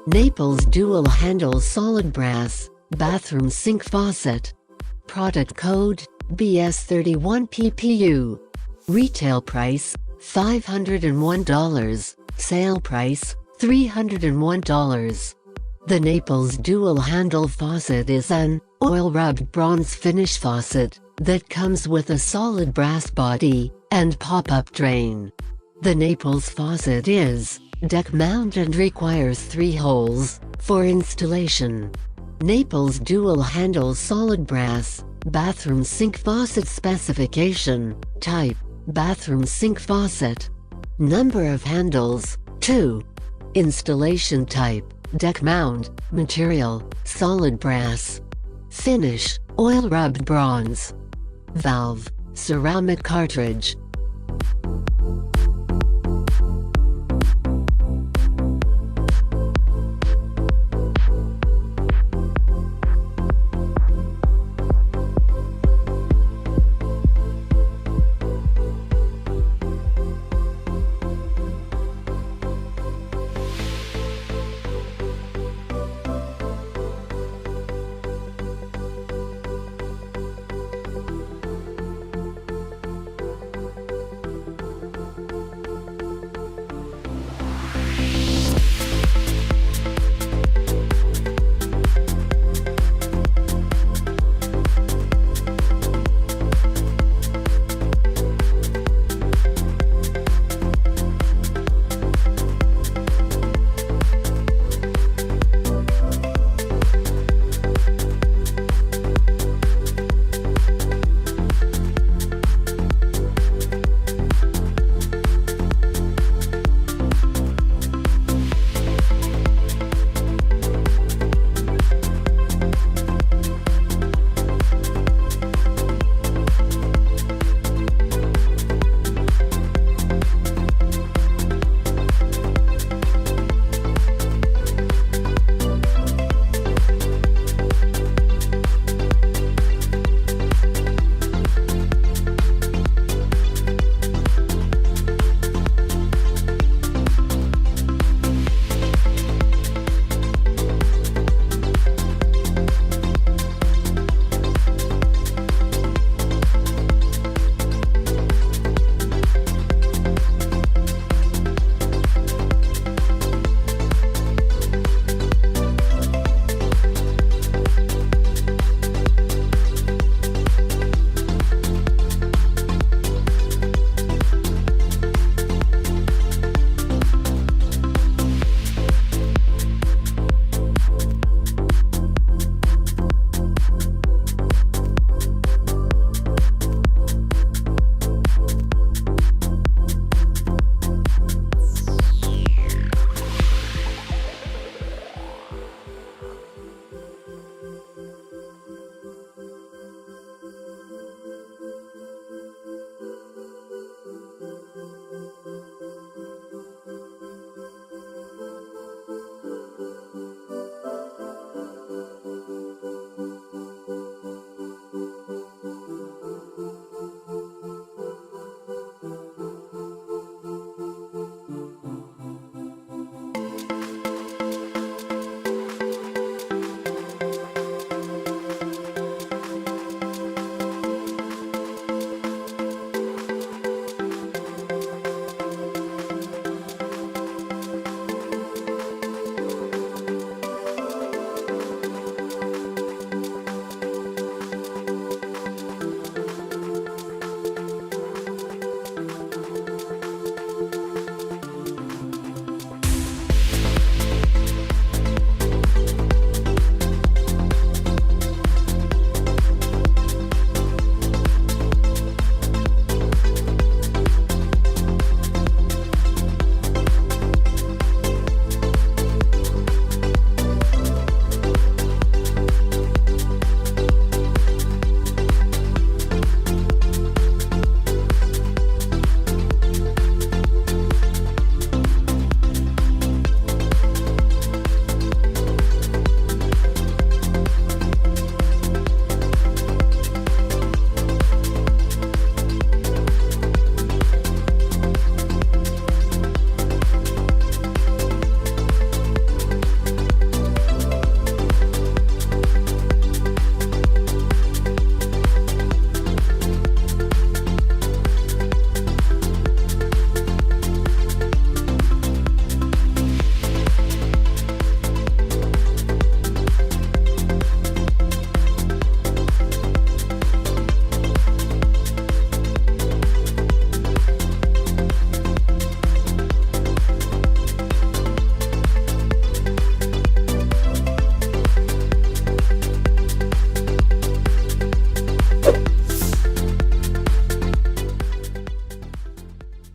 Naples dual handle solid brass, bathroom sink faucet. Product code, BS31PPU. Retail price, $501. Sale price, $301. The Naples dual handle faucet is an oil-rubbed bronze finish faucet that comes with a solid brass body and pop-up drain. The Naples faucet is deck mount and requires 3 holes for installation. Naples dual handle solid brass, bathroom sink faucet. Specification, type, bathroom sink faucet. Number of handles, 2. Installation type, deck mount. Material, solid brass. Finish, oil rubbed bronze. Valve, ceramic cartridge.